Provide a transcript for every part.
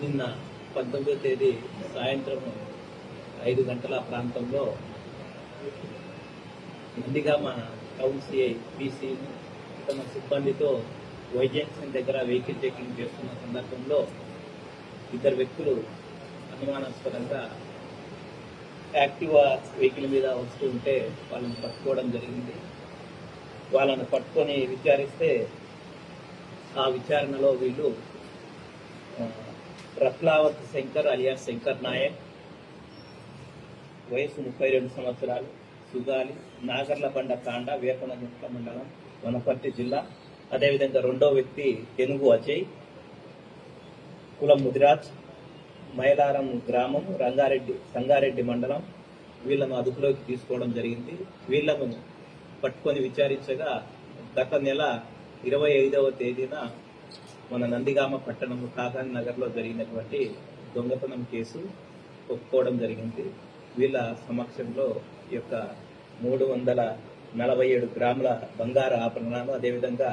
నిన్న 19వ తేదీ సాయంత్రం 5 గంటల ప్రాంతంలో నందిగామ టౌన్ సిఐ పీసీ తమ సిబ్బందితో వైజంక్షన్ దగ్గర వెహికల్ చెకింగ్ చేస్తున్న సందర్భంలో ఇద్దరు వ్యక్తులు అనుమానాస్పదంగా యాక్టివా వెహికల్ మీద వస్తూ ఉంటే వాళ్ళని పట్టుకోవడం జరిగింది. వాళ్ళని పట్టుకొని విచారిస్తే ఆ విచారణలో వీళ్ళు రత్లావత్ శంకర్ అలియాస్ శంకర్ నాయక్, వయసు 32 సంవత్సరాలు, సుగాలి, నాగర్లబండ తాండ, వేపనగుంట్ల మండలం, వనపర్తి జిల్లా. అదేవిధంగా రెండో వ్యక్తి తెనుగు అజయ్, కులం ముదిరాజ్, మైలారం గ్రామం, సంగారెడ్డి మండలం. వీళ్లను అదుపులోకి తీసుకోవడం జరిగింది. వీళ్లను పట్టుకొని విచారించగా గత నెల 25వ తేదీన మన నందిగామ పట్టణం కాకాని నగర్లో జరిగినటువంటి దొంగతనం కేసు ఒప్పుకోవడం జరిగింది. వీళ్ళ సమక్షంలో ఈ యొక్క 347 గ్రాముల బంగారు ఆభరణాలు, అదేవిధంగా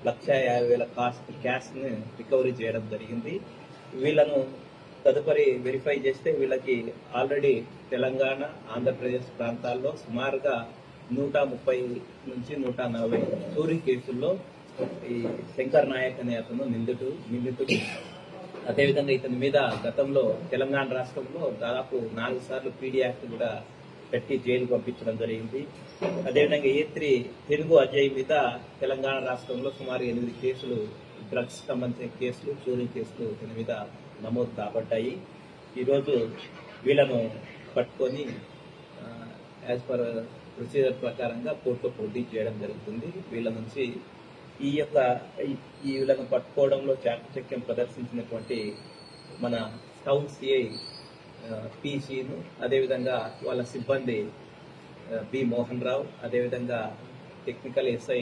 1,50,000 కాస్ట్ క్యాష్ ని రికవరీ చేయడం జరిగింది. వీళ్లను తదుపరి వెరిఫై చేస్తే వీళ్ళకి ఆల్రెడీ తెలంగాణ, ఆంధ్రప్రదేశ్ ప్రాంతాల్లో సుమారుగా 130 నుంచి 140 చోరీ కేసుల్లో ఈ శంకర్ నాయక్ అనే అతను నిందితుడు. అదేవిధంగా ఇతని మీద గతంలో తెలంగాణ రాష్ట్రంలో దాదాపు 4 సార్లు పీడీ యాక్ట్ కూడా పెట్టి జైలు పంపించడం జరిగింది. అదేవిధంగా ఏ3 తెలుగు అజయ్ మీద తెలంగాణ రాష్ట్రంలో సుమారు 8 కేసులు, డ్రగ్స్ సంబంధించిన కేసులు, చోరీ కేసులు ఇతని మీద నమోదు కాబట్టాయి. ఈరోజు వీళ్ళను పట్టుకొని యాజ్ పర్ ప్రొసీజర్ ప్రకారంగా కోర్టులో ప్రొడ్యూస్ చేయడం జరుగుతుంది. వీళ్ళ నుంచి వీళ్ళను పట్టుకోవడంలో చాకచక్యం ప్రదర్శించినటువంటి మన టౌన్ సిఐ పీసీను, అదేవిధంగా వాళ్ళ సిబ్బంది బి మోహన్ రావు, అదేవిధంగా టెక్నికల్ ఎస్ఐ